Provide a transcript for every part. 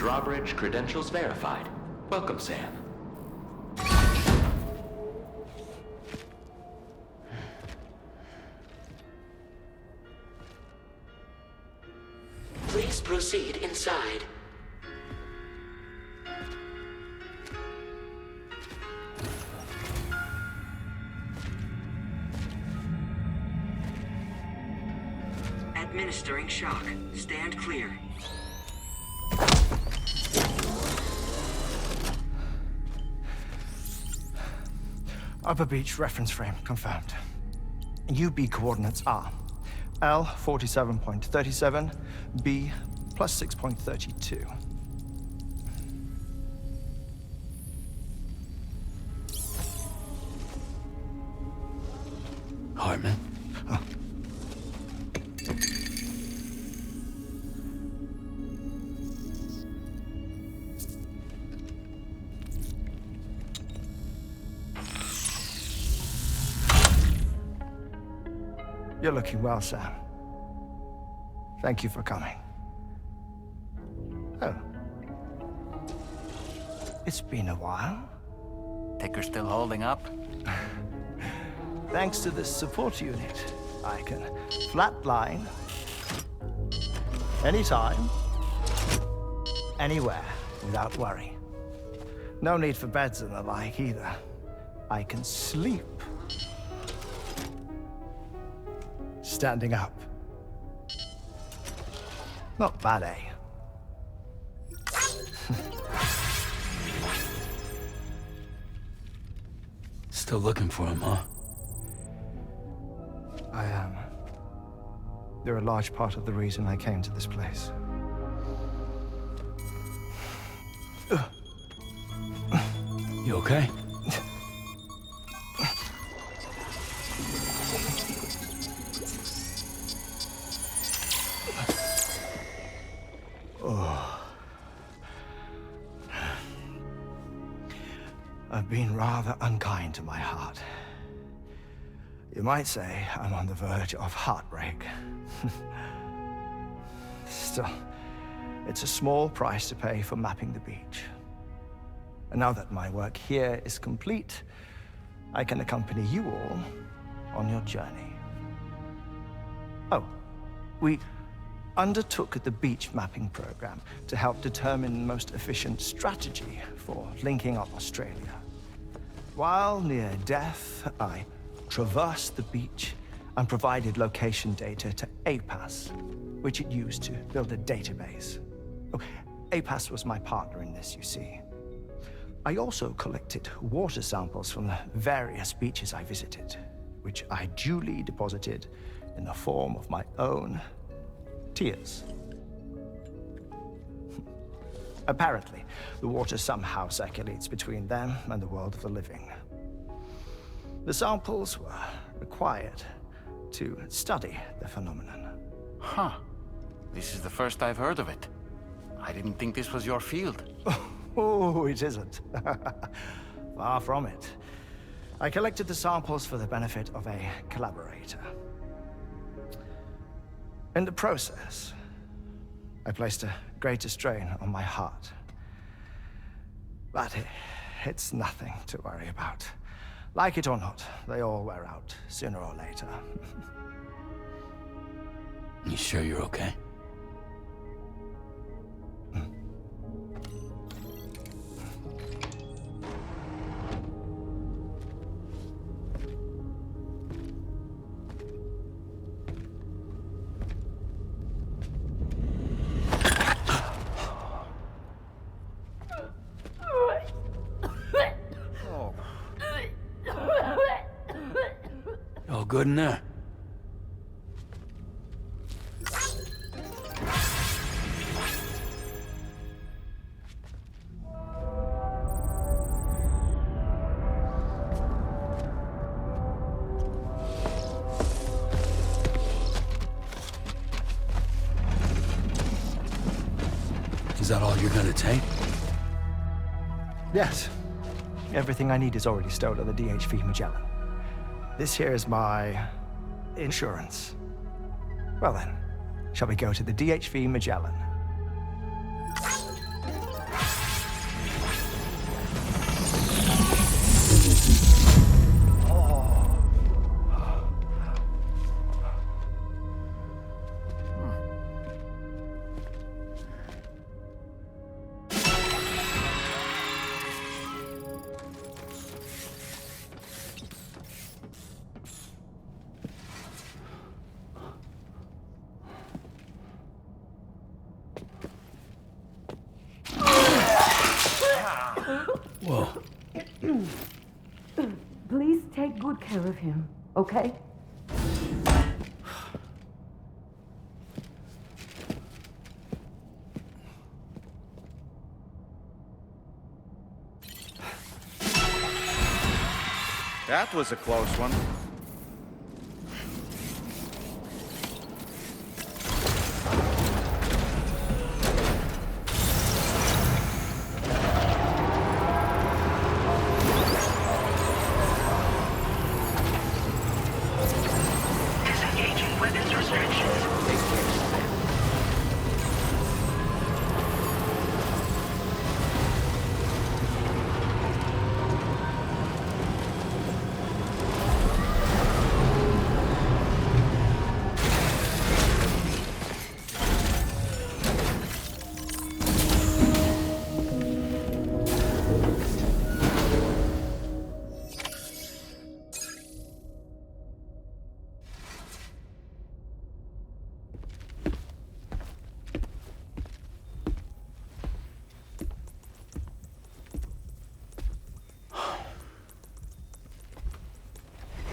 Drawbridge credentials verified. Welcome, Sam. Please proceed inside. Administering shock. Stand clear. Upper Beach reference frame confirmed. UB coordinates are L 47.37, B plus 6.32. Hartman? Huh. You're looking well, Sam. Thank you for coming. Oh. It's been a while. Ticker's still holding up? Thanks to this support unit, I can flatline anytime, anywhere, without worry. No need for beds and the like either. I can sleep standing up. Not bad, eh? Still looking for him, huh? I am. They're a large part of the reason I came to this place. You okay? I've been rather unkind to my heart. You might say I'm on the verge of heartbreak. Still, it's a small price to pay for mapping the beach. And now that my work here is complete, I can accompany you all on your journey. Oh, we undertook the beach mapping program to help determine the most efficient strategy for linking up Australia. While near death, I traversed the beach and provided location data to APAS, which it used to build a database. Oh, APAS was my partner in this, you see. I also collected water samples from the various beaches I visited, which I duly deposited in the form of my own tears. Apparently, the water somehow circulates between them and the world of the living. The samples were required to study the phenomenon. Huh. This is the first I've heard of it. I didn't think this was your field. Oh, it isn't. Far from it. I collected the samples for the benefit of a collaborator. In the process, I placed a greater strain on my heart. But it's nothing to worry about. Like it or not, they all wear out, sooner or later. You sure you're okay? All good in there? Is that all you're gonna take? Yes. Everything I need is already stowed on the DHV Magellan. This here is my insurance. Well then, shall we go to the DHV Magellan? Whoa. Please take good care of him, okay? That was a close one. Disengaging weapons restrictions. Take care, Sam.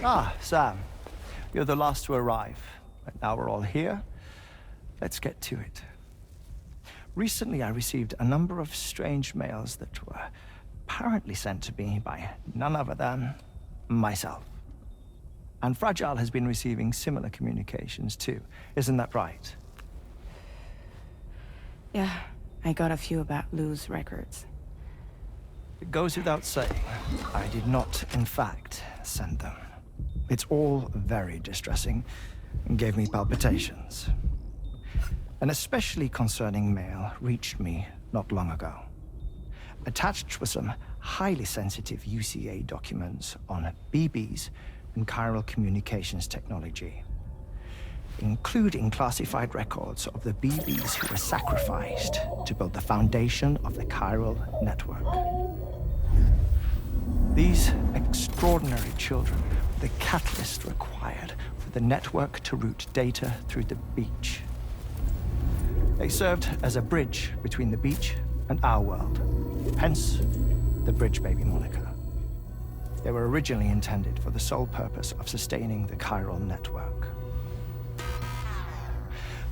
Ah, Sam. You're the last to arrive. But now we're all here. Let's get to it. Recently, I received a number of strange mails that were apparently sent to me by none other than myself. And Fragile has been receiving similar communications too. Isn't that right? Yeah, I got a few about Lou's records. It goes without saying, I did not, in fact, send them. It's all very distressing and gave me palpitations. An especially concerning mail reached me not long ago. Attached were some highly sensitive UCA documents on BBs and chiral communications technology, including classified records of the BBs who were sacrificed to build the foundation of the chiral network. These extraordinary children were the catalyst required for the network to route data through the beach. They served as a bridge between the beach and our world, hence the Bridge Baby moniker. They were originally intended for the sole purpose of sustaining the chiral network.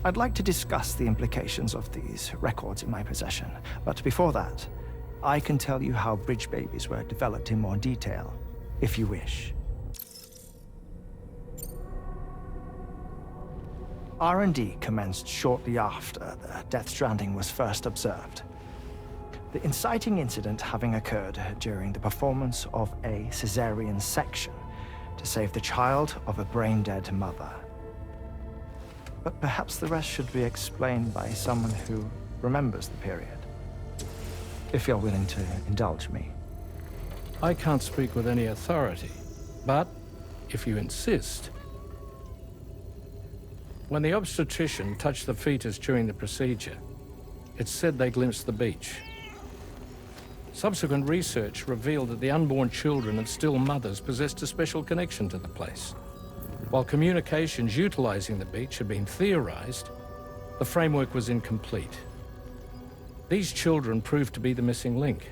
I'd like to discuss the implications of these records in my possession, but before that, I can tell you how Bridge Babies were developed in more detail, if you wish. R&D commenced shortly after the Death Stranding was first observed. The inciting incident having occurred during the performance of a cesarean section to save the child of a brain-dead mother. But perhaps the rest should be explained by someone who remembers the period. If you're willing to indulge me. I can't speak with any authority, but if you insist. When the obstetrician touched the fetus during the procedure, it said they glimpsed the beach. Subsequent research revealed that the unborn children of still mothers possessed a special connection to the place. While communications utilizing the beach had been theorized, the framework was incomplete. These children proved to be the missing link.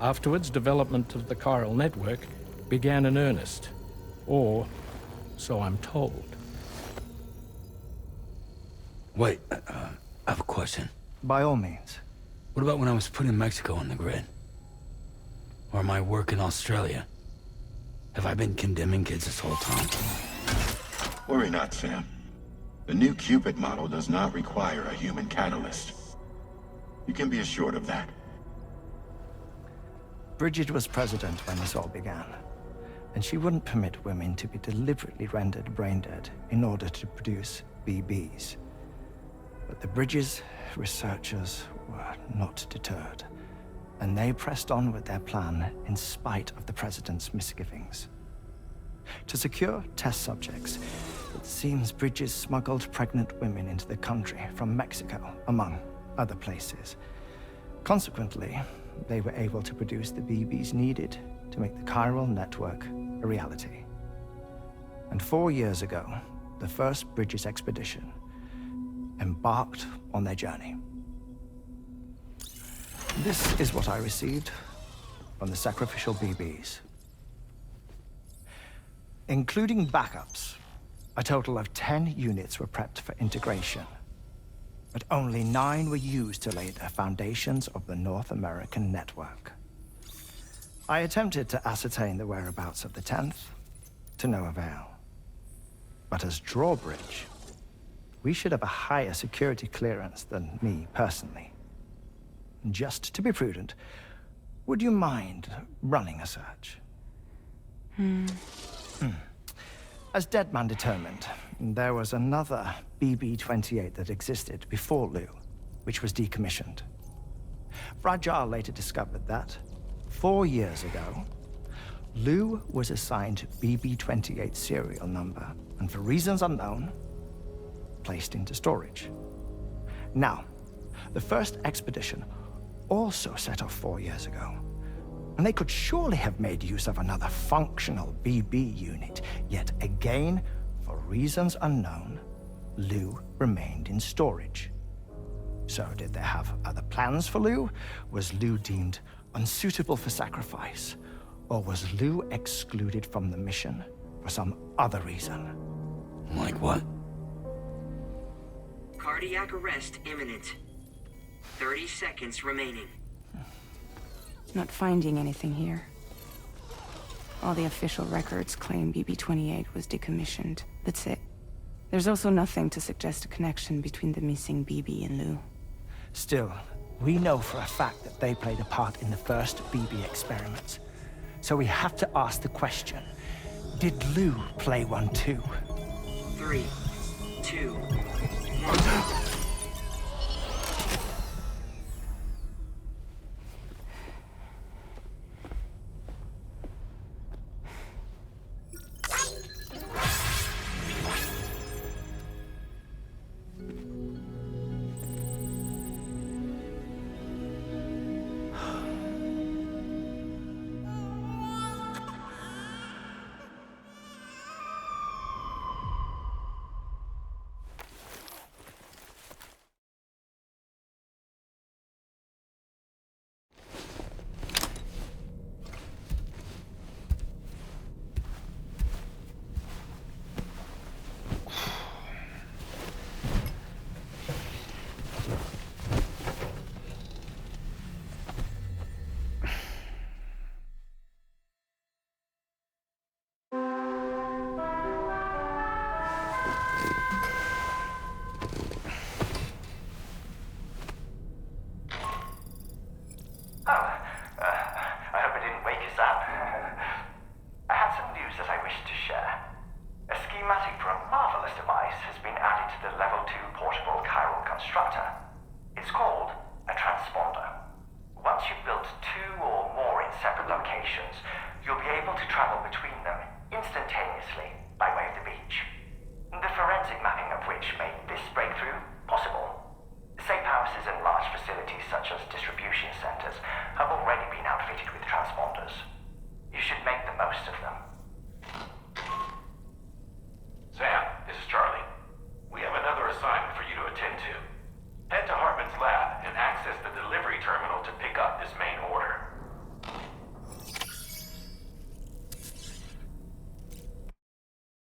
Afterwards, development of the chiral network began in earnest, or so I'm told. Wait, I have a question. By all means. What about when I was putting Mexico on the grid? Or my work in Australia? Have I been condemning kids this whole time? Worry not, Sam. The new Cupid model does not require a human catalyst. You can be assured of that. Bridget was president when this all began, and she wouldn't permit women to be deliberately rendered brain-dead in order to produce BBs. But the Bridges researchers were not deterred, and they pressed on with their plan in spite of the president's misgivings. To secure test subjects, it seems Bridges smuggled pregnant women into the country from Mexico, among other places. Consequently, they were able to produce the BBs needed to make the chiral network a reality. And 4 years ago, the first Bridges expedition embarked on their journey. This is what I received from the sacrificial BBs. Including backups, a total of 10 units were prepped for integration, but only 9 were used to lay the foundations of the North American network. I attempted to ascertain the whereabouts of the 10th, to no avail. But as drawbridge, we should have a higher security clearance than me personally. Just to be prudent, would you mind running a search? As Deadman determined, there was another BB-28 that existed before Lou, which was decommissioned. Fragile later discovered that, 4 years ago, Lou was assigned BB-28 serial number, and for reasons unknown, placed into storage. Now, the first expedition also set off 4 years ago, and they could surely have made use of another functional BB unit, yet again, for reasons unknown, Lou remained in storage. So did they have other plans for Lou? Was Lou deemed unsuitable for sacrifice? Or was Lou excluded from the mission for some other reason? Like what? Cardiac arrest imminent. 30 seconds remaining. Not finding anything here. All the official records claim BB-28 was decommissioned. That's it. There's also nothing to suggest a connection between the missing BB and Lou. Still, we know for a fact that they played a part in the first BB experiments. So we have to ask the question, did Lou play one too? 3, 2, 1. such as distribution centers, have already been outfitted with transponders. You should make